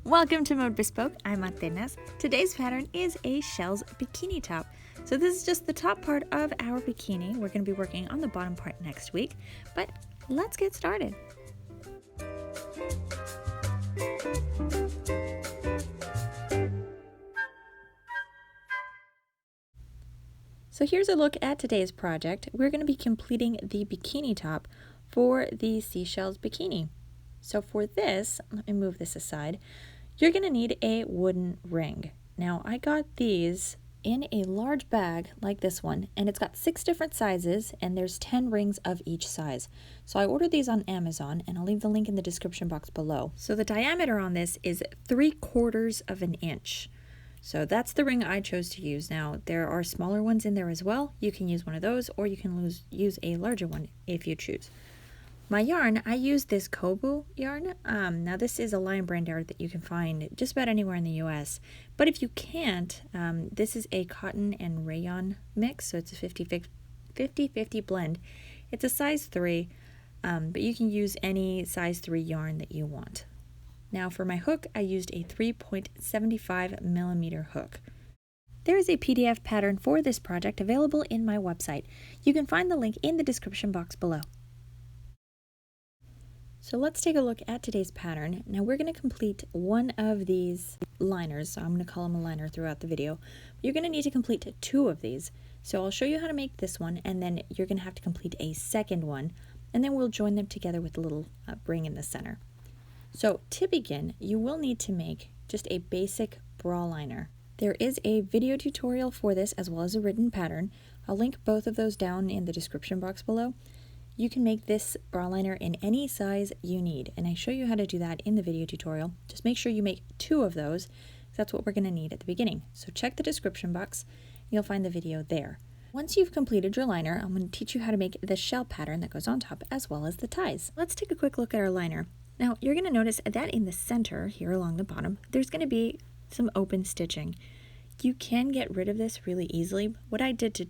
Welcome to Mode Bespoke. I'm Atenas. Today's pattern is a Shells bikini top. So this is just the top part of our bikini. We're going to be working on the bottom part next week, but let's get started. So here's a look at today's project. We're going to be completing the bikini top for the Seashells Bikini. So for this, let me move this aside, you're going to need a wooden ring. Now I got these in a large bag like this one, and it's got 6 different sizes and there's 10 rings of each size. So I ordered these on Amazon and I'll leave the link in the description box below. So the diameter on this is 3/4 of an inch. So that's the ring I chose to use. Now there are smaller ones in there as well. You can use one of those or you can use a larger one if you choose. My yarn, I use this Kobu yarn. Now this is a Lion brand yarn that you can find just about anywhere in the US. But if you can't, this is a cotton and rayon mix. So it's a 50-50 blend. It's a size 3, but you can use any size 3 yarn that you want. Now for my hook, I used a 3.75 millimeter hook. There is a PDF pattern for this project available in my website. You can find the link in the description box below. So let's take a look at today's pattern. Now we're going to complete one of these liners. So I'm going to call them a liner throughout the video. You're going to need to complete 2 of these. So I'll show you how to make this one, and then you're going to have to complete a second one, and then we'll join them together with a little ring in the center. So to begin, you will need to make just a basic bra liner. There is a video tutorial for this as well as a written pattern. I'll link both of those down in the description box below. You can make this bra liner in any size you need, and I show you how to do that in the video tutorial. Just make sure you make 2 of those, because that's what we're going to need at the beginning. So check the description box, you'll find the video there. Once you've completed your liner, I'm going to teach you how to make the shell pattern that goes on top as well as the ties. Let's take a quick look at our liner. Now you're going to notice that in the center, here along the bottom, there's going to be some open stitching. You can get rid of this really easily. What I did to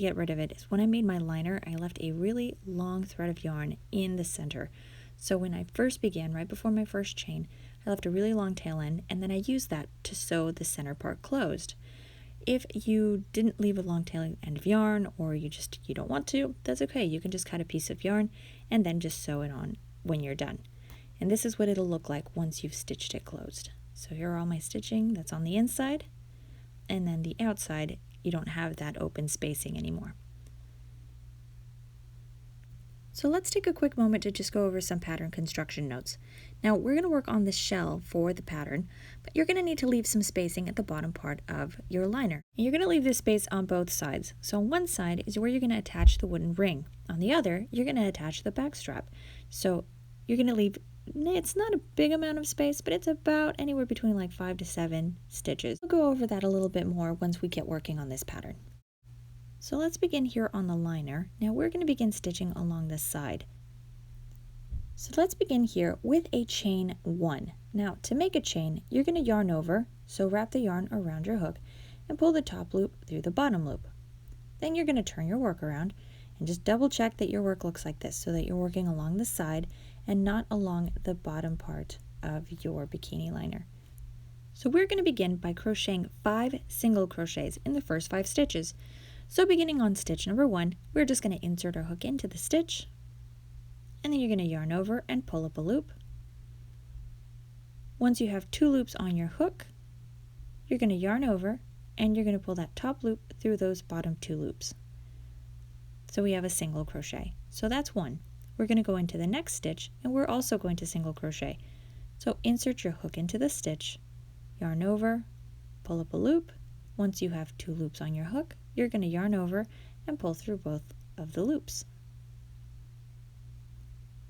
get rid of it is when I made my liner, I left a really long thread of yarn in the center. So when I first began, right before my first chain, I left a really long tail end, and then I used that to sew the center part closed. If you didn't leave a long tail end of yarn, or you don't want to, that's okay. You can just cut a piece of yarn and then just sew it on when you're done. And this is what it'll look like once you've stitched it closed. So here are all my stitching that's on the inside, and then the outside, you don't have that open spacing anymore. So let's take a quick moment to just go over some pattern construction notes. Now we're going to work on the shell for the pattern, but you're going to need to leave some spacing at the bottom part of your liner. And you're going to leave this space on both sides. So on one side is where you're going to attach the wooden ring. On the other, you're going to attach the back strap. So you're going to leave, it's not a big amount of space, but it's about anywhere between like 5 to 7 stitches. We'll go over that a little bit more once we get working on this pattern. So let's begin here on the liner. Now we're going to begin stitching along this side. So let's begin here with a chain 1. Now to make a chain, you're going to yarn over, so wrap the yarn around your hook and pull the top loop through the bottom loop. Then you're going to turn your work around and just double check that your work looks like this, so that you're working along the side and not along the bottom part of your bikini liner. So we're going to begin by crocheting 5 single crochets in the first 5 stitches. So beginning on stitch number 1, we're just going to insert our hook into the stitch, and then you're going to yarn over and pull up a loop. Once you have 2 loops on your hook, you're going to yarn over and you're going to pull that top loop through those bottom 2 loops. So we have a single crochet. So that's 1. We're going to go into the next stitch and we're also going to single crochet. So insert your hook into the stitch, yarn over, pull up a loop. Once you have 2 loops on your hook, you're going to yarn over and pull through both of the loops.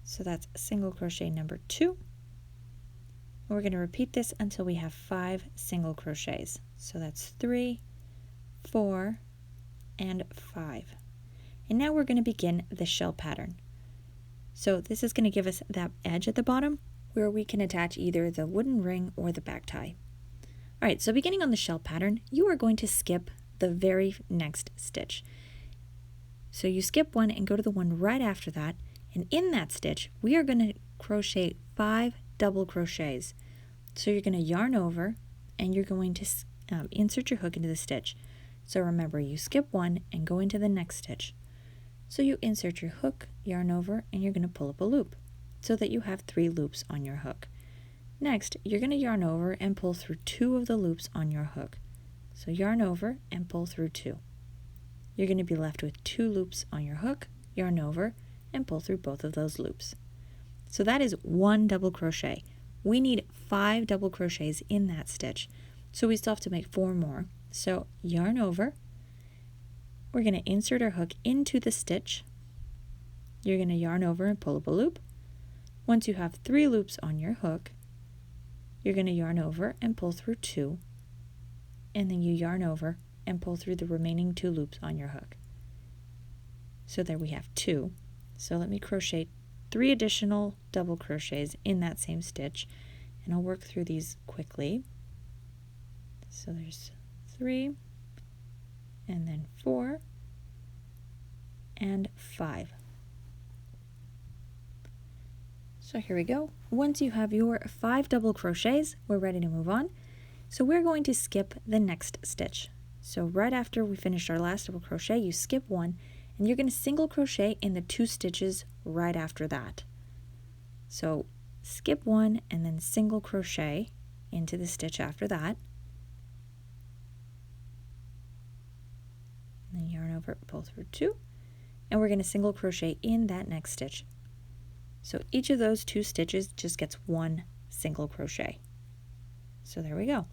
So that's single crochet number 2. We're going to repeat this until we have 5 single crochets. So that's 3, 4, and 5. And now we're going to begin the shell pattern. So this is going to give us that edge at the bottom where we can attach either the wooden ring or the back tie. Alright, so beginning on the shell pattern, you are going to skip the very next stitch. So you skip one and go to the one right after that, and in that stitch we are going to crochet 5 double crochets. So you're going to yarn over and you're going to insert your hook into the stitch. So remember, you skip one and go into the next stitch. So you insert your hook, yarn over, and you're going to pull up a loop so that you have 3 loops on your hook. Next, you're going to yarn over and pull through 2 of the loops on your hook. So yarn over and pull through 2. You're going to be left with 2 loops on your hook, yarn over, and pull through both of those loops. So that is 1 double crochet. We need 5 double crochets in that stitch, so we still have to make 4 more. So yarn over, we're going to insert our hook into the stitch. You're going to yarn over and pull up a loop. Once you have 3 loops on your hook, you're going to yarn over and pull through 2, and then you yarn over and pull through the remaining 2 loops on your hook. So there we have 2. So let me crochet 3 additional double crochets in that same stitch, and I'll work through these quickly. So there's 3, and then 4, and 5. So here we go. Once you have your 5 double crochets, we're ready to move on. So we're going to skip the next stitch. So right after we finished our last double crochet, you skip one, and you're going to single crochet in the 2 stitches right after that. So skip one and then single crochet into the stitch after that. And then yarn over, pull through 2, and we're going to single crochet in that next stitch. So each of those 2 stitches just gets 1 single crochet. So there we go.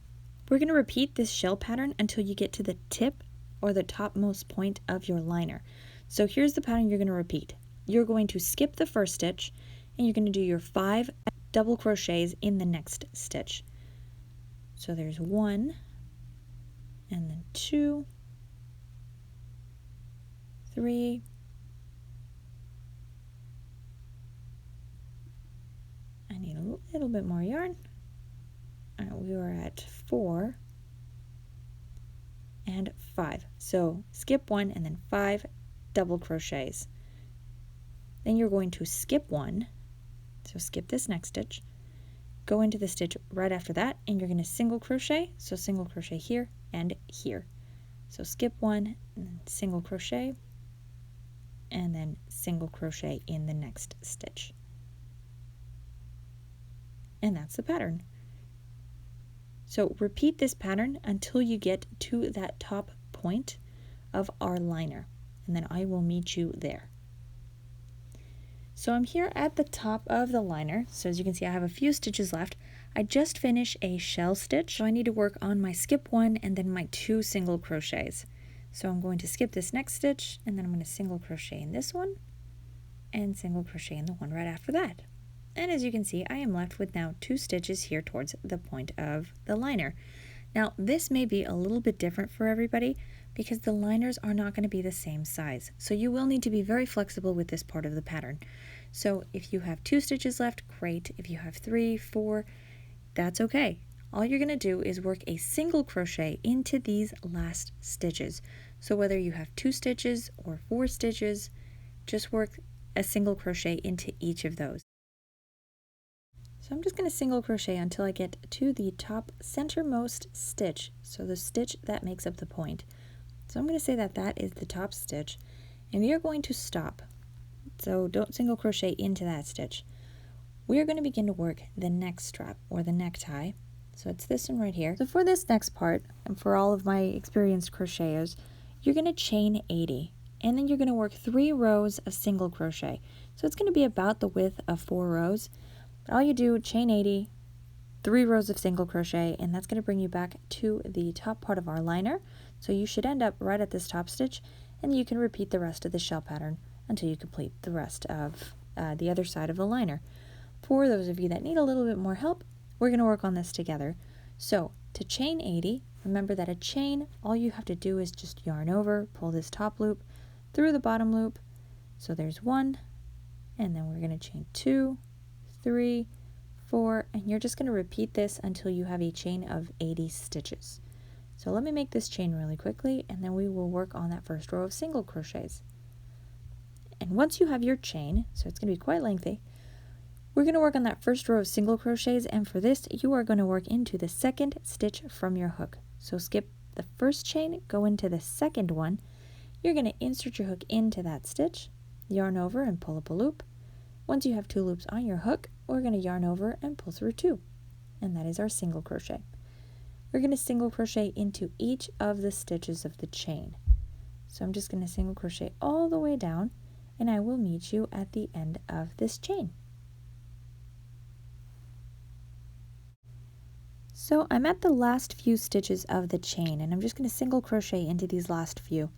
We're going to repeat this shell pattern until you get to the tip or the topmost point of your liner. So here's the pattern you're going to repeat. You're going to skip the first stitch and you're going to do your 5 double crochets in the next stitch. So there's 1, and then 2, 3, I need a little bit more yarn. We were at 4 and 5. So skip 1 and then 5 double crochets. Then you're going to skip 1. So skip this next stitch. Go into the stitch right after that, and you're going to single crochet. So single crochet here and here. So skip 1 and then single crochet, and then single crochet in the next stitch. And that's the pattern. So repeat this pattern until you get to that top point of our liner, and then I will meet you there. So I'm here at the top of the liner. So as you can see, I have a few stitches left. I just finished a shell stitch, so I need to work on my skip 1 and then my 2 single crochets. So I'm going to skip this next stitch, and then I'm going to single crochet in this one and single crochet in the one right after that. And as you can see, I am left with now 2 stitches here towards the point of the liner. Now this may be a little bit different for everybody because the liners are not going to be the same size. So you will need to be very flexible with this part of the pattern. So if you have 2 stitches left, great. If you have 3, 4, that's okay. All you're going to do is work a single crochet into these last stitches. So whether you have 2 stitches or 4 stitches, just work a single crochet into each of those. So I'm just going to single crochet until I get to the top centermost stitch, so the stitch that makes up the point. So I'm going to say that that is the top stitch, and we are going to stop. So don't single crochet into that stitch. We are going to begin to work the neck strap or the necktie. So it's this one right here. So for this next part, and for all of my experienced crocheters, you're going to chain 80, and then you're going to work 3 rows of single crochet. So it's going to be about the width of 4 rows. All you do, chain 80, 3 rows of single crochet, and that's going to bring you back to the top part of our liner. So you should end up right at this top stitch, and you can repeat the rest of the shell pattern until you complete the rest of the other side of the liner. For those of you that need a little bit more help, we're going to work on this together. So to chain 80, remember that a chain, all you have to do is just yarn over, pull this top loop through the bottom loop. So there's 1, and then we're going to chain 2, 3, 4, and you're just going to repeat this until you have a chain of 80 stitches. So let me make this chain really quickly, and then we will work on that first row of single crochets. And once you have your chain, so it's going to be quite lengthy, We're going to work on that first row of single crochets, and for this you are going to work into the second stitch from your hook. So skip the first chain, go into the second one. You're going to insert your hook into that stitch, yarn over and pull up a loop. Once you have 2 loops on your hook, we're going to yarn over and pull through 2, and that is our single crochet. We're going to single crochet into each of the stitches of the chain. So I'm just going to single crochet all the way down, and I will meet you at the end of this chain. So I'm at the last few stitches of the chain, and I'm just going to single crochet into these last few.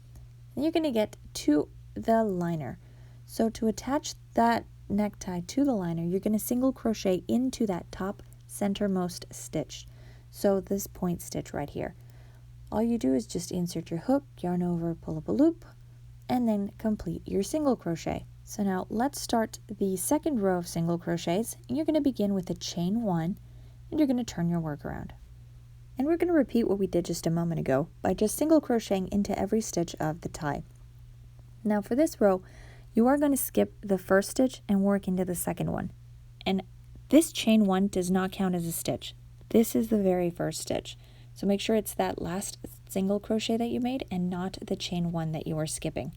And you're going to get to the liner. So to attach that necktie to the liner, you're going to single crochet into that top centermost stitch. So this point stitch right here. All you do is just insert your hook, yarn over, pull up a loop, and then complete your single crochet. So now let's start the second row of single crochets, and you're going to begin with a chain 1, and you're going to turn your work around. And we're going to repeat what we did just a moment ago by just single crocheting into every stitch of the tie. Now for this row, you are going to skip the first stitch and work into the second one. And this chain 1 does not count as a stitch. This is the very first stitch. So make sure it's that last single crochet that you made and not the chain 1 that you are skipping.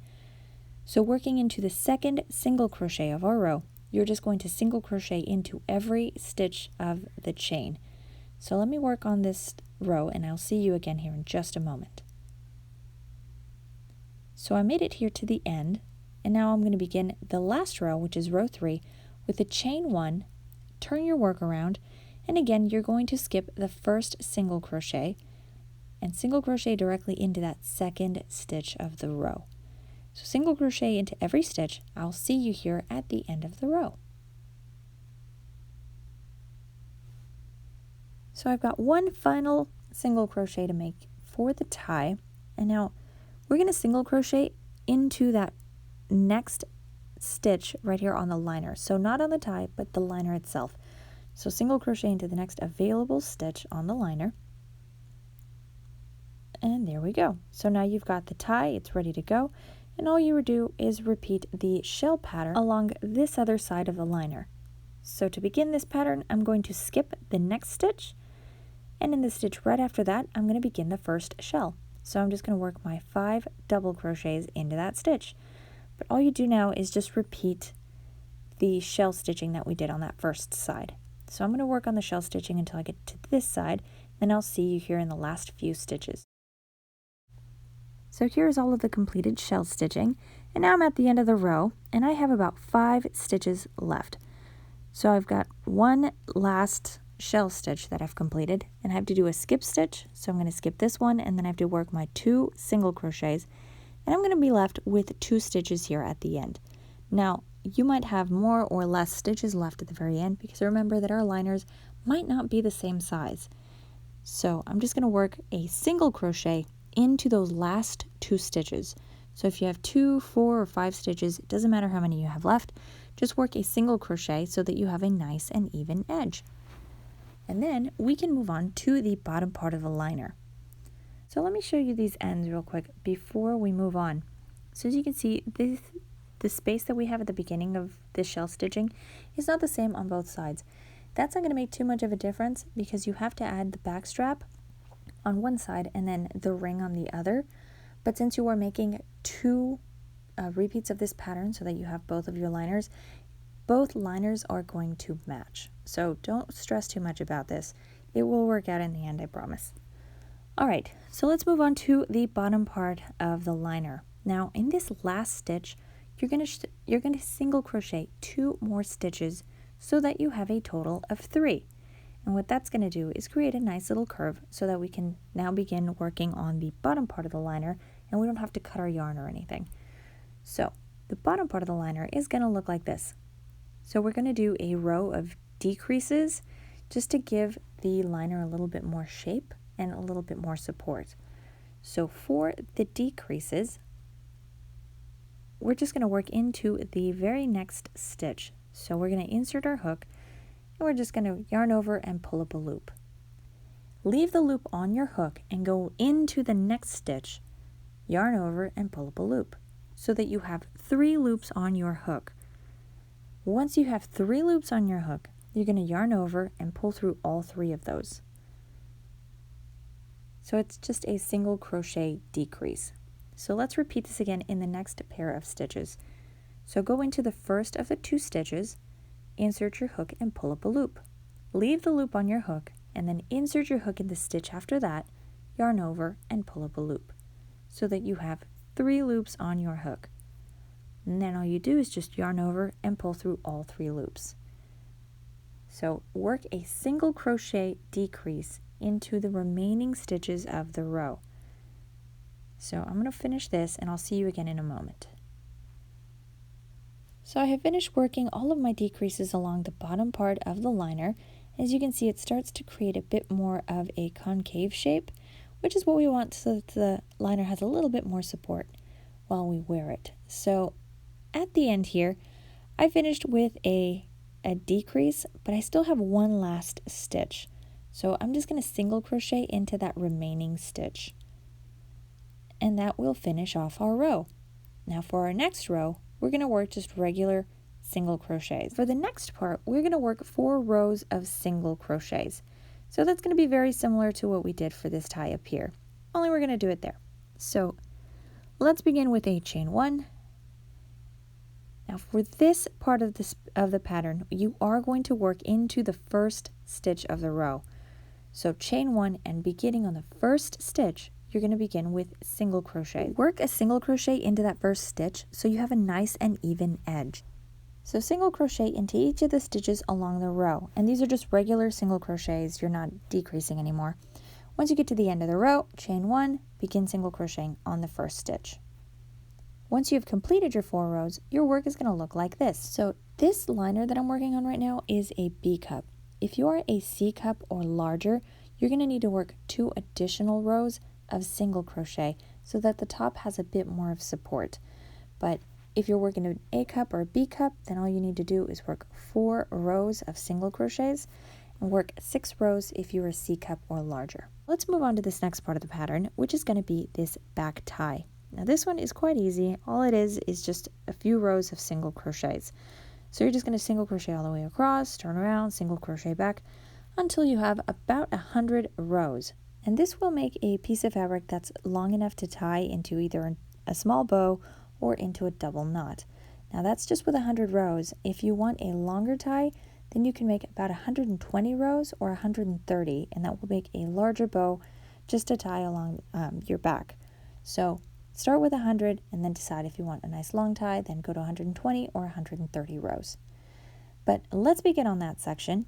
So working into the second single crochet of our row, you're just going to single crochet into every stitch of the chain. So let me work on this row and I'll see you again here in just a moment. So I made it here to the end, and now I'm going to begin the last row, which is row 3, with a chain 1, turn your work around, and again you're going to skip the first single crochet and single crochet directly into that second stitch of the row. So single crochet into every stitch. I'll see you here at the end of the row. So I've got one final single crochet to make for the tie, and now we're going to single crochet into that next stitch right here on the liner. So not on the tie, but the liner itself. So single crochet into the next available stitch on the liner. And there we go. So now you've got the tie, it's ready to go. And all you would do is repeat the shell pattern along this other side of the liner. So to begin this pattern, I'm going to skip the next stitch. And in the stitch right after that, I'm going to begin the first shell. So I'm just going to work my 5 double crochets into that stitch. But all you do now is just repeat the shell stitching that we did on that first side. So I'm going to work on the shell stitching until I get to this side, then I'll see you here in the last few stitches. So here's all of the completed shell stitching, and now I'm at the end of the row, and I have about 5 stitches left. So I've got one last shell stitch that I've completed, and I have to do a skip stitch, so I'm going to skip this one, and then I have to work my 2 single crochets, and I'm going to be left with 2 stitches here at the end. Now, you might have more or less stitches left at the very end, because remember that our liners might not be the same size. So I'm just going to work a single crochet into those last 2 stitches. So if you have 2, 4, or 5 stitches, it doesn't matter how many you have left, just work a single crochet so that you have a nice and even edge. And then we can move on to the bottom part of the liner. So let me show you these ends real quick before we move on. So as you can see, the space that we have at the beginning of the shell stitching is not the same on both sides. That's not going to make too much of a difference because you have to add the back strap on one side and then the ring on the other. But since you are making 2 repeats of this pattern so that you have both of your liners, both liners are going to match. So don't stress too much about this. It will work out in the end, I promise. Alright, so let's move on to the bottom part of the liner. Now in this last stitch, you're going to single crochet 2 more stitches so that you have a total of 3. And what that's going to do is create a nice little curve so that we can now begin working on the bottom part of the liner and we don't have to cut our yarn or anything. So the bottom part of the liner is going to look like this. So we're going to do a row of decreases just to give the liner a little bit more shape and a little bit more support. So for the decreases, we're just going to work into the very next stitch. So we're going to insert our hook and we're just going to yarn over and pull up a loop. Leave the loop on your hook and go into the next stitch, yarn over and pull up a loop so that you have 3 loops on your hook. Once you have 3 loops on your hook, you're going to yarn over and pull through all 3 of those. So it's just a single crochet decrease. So let's repeat this again in the next pair of stitches. So go into the first of the 2 stitches, insert your hook and pull up a loop. Leave the loop on your hook and then insert your hook in the stitch after that, yarn over and pull up a loop so that you have 3 loops on your hook. And then all you do is just yarn over and pull through all 3 loops. So work a single crochet decrease into the remaining stitches of the row. So I'm going to finish this and I'll see you again in a moment. So I have finished working all of my decreases along the bottom part of the liner. As you can see, it starts to create a bit more of a concave shape, which is what we want so that the liner has a little bit more support while we wear it. So at the end here, I finished with a decrease, but I still have one last stitch. So I'm just going to single crochet into that remaining stitch. And that will finish off our row. Now for our next row, we're going to work just regular single crochets. For the next part, we're going to work 4 rows of single crochets. So that's going to be very similar to what we did for this tie up here, only we're going to do it there. So let's begin with a chain 1. Now for this part of the pattern, you are going to work into the first stitch of the row. So chain 1 and beginning on the first stitch, you're going to begin with single crochet. Work a single crochet into that first stitch so you have a nice and even edge. So single crochet into each of the stitches along the row, and these are just regular single crochets, you're not decreasing anymore. Once you get to the end of the row, chain 1, begin single crocheting on the first stitch. Once you've completed your 4 rows, your work is going to look like this. So this liner that I'm working on right now is a B cup. If you are a C cup or larger, you're going to need to work 2 additional rows of single crochet so that the top has a bit more of support. But if you're working an A cup or a B cup, then all you need to do is work 4 rows of single crochets and work 6 rows if you're a C cup or larger. Let's move on to this next part of the pattern, which is going to be this back tie. Now this one is quite easy. All it is just a few rows of single crochets. So you're just going to single crochet all the way across, turn around, single crochet back until you have about 100 rows. And this will make a piece of fabric that's long enough to tie into either a small bow or into a double knot. Now that's just with 100 rows. If you want a longer tie, then you can make about 120 rows or 130, and that will make a larger bow just to tie along your back. So start with 100 and then decide if you want a nice long tie, then go to 120 or 130 rows. But let's begin on that section.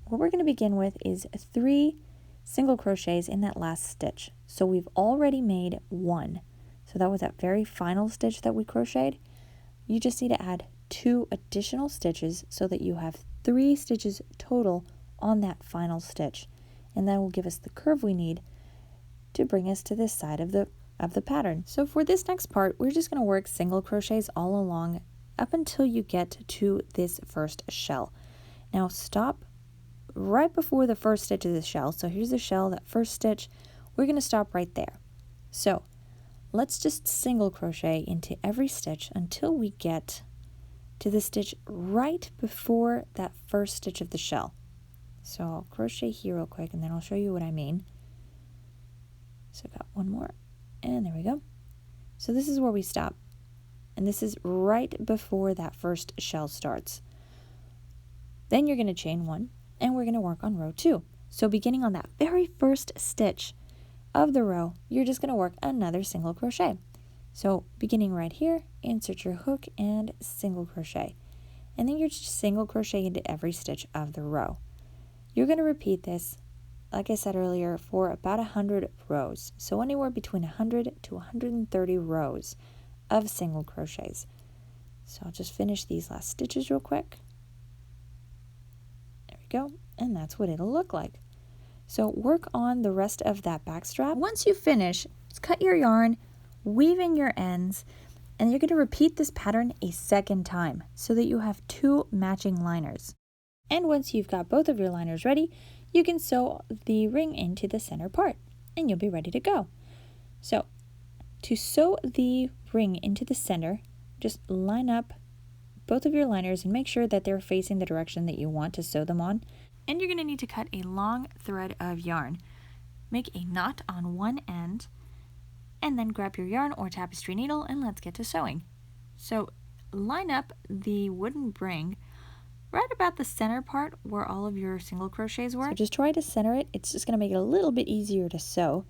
What we're going to begin with is 3 single crochets in that last stitch. So we've already made 1. So that was that very final stitch that we crocheted. You just need to add 2 additional stitches so that you have 3 stitches total on that final stitch. And that will give us the curve we need to bring us to this side of the pattern. So for this next part, we're just going to work single crochets all along up until you get to this first shell. Now stop right before the first stitch of the shell. So here's the shell, that first stitch. We're going to stop right there. So let's just single crochet into every stitch until we get to the stitch right before that first stitch of the shell. So I'll crochet here real quick and then I'll show you what I mean. So I've got one more and there we go. So this is where we stop, and this is right before that first shell starts. Then you're going to chain 1 and we're going to work on row 2. So beginning on that very first stitch of the row, you're just going to work another single crochet. So beginning right here, insert your hook and single crochet, and then you're just single crochet into every stitch of the row. You're going to repeat this, like I said earlier, for about 100 rows. So anywhere between 100 to 130 rows of single crochets. So I'll just finish these last stitches real quick. There we go, and that's what it'll look like. So work on the rest of that back strap. Once you finish, just cut your yarn, weave in your ends, and you're going to repeat this pattern a second time so that you have 2 matching liners. And once you've got both of your liners ready, you can sew the ring into the center part and you'll be ready to go. So to sew the ring into the center, just line up both of your liners and make sure that they're facing the direction that you want to sew them on. And you're going to need to cut a long thread of yarn. Make a knot on one end, and then grab your yarn or tapestry needle and let's get to sewing. So line up the wooden ring right about the center part where all of your single crochets were. So just try to center it. It's just going to make it a little bit easier to sew.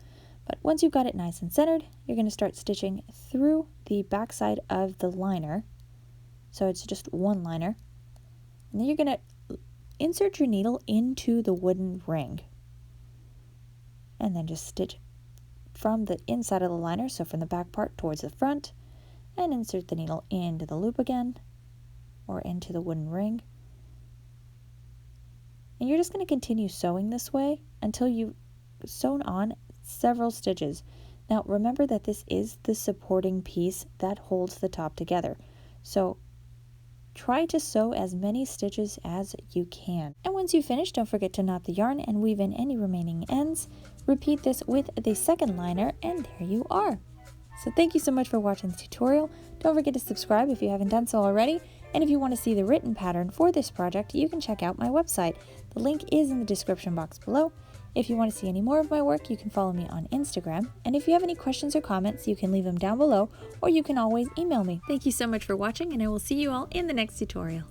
But once you've got it nice and centered, you're going to start stitching through the back side of the liner. So it's just one liner. And then you're going to insert your needle into the wooden ring. And then just stitch from the inside of the liner, so from the back part towards the front, and insert the needle into the loop again, or into the wooden ring. And you're just going to continue sewing this way until you've sewn on several stitches. Now remember that this is the supporting piece that holds the top together. So try to sew as many stitches as you can. And once you finish, don't forget to knot the yarn and weave in any remaining ends. Repeat this with the second liner, and there you are. So thank you so much for watching the tutorial. Don't forget to subscribe if you haven't done so already. And if you want to see the written pattern for this project, you can check out my website. The link is in the description box below. If you want to see any more of my work, you can follow me on Instagram. And if you have any questions or comments, you can leave them down below, or you can always email me. Thank you so much for watching, and I will see you all in the next tutorial.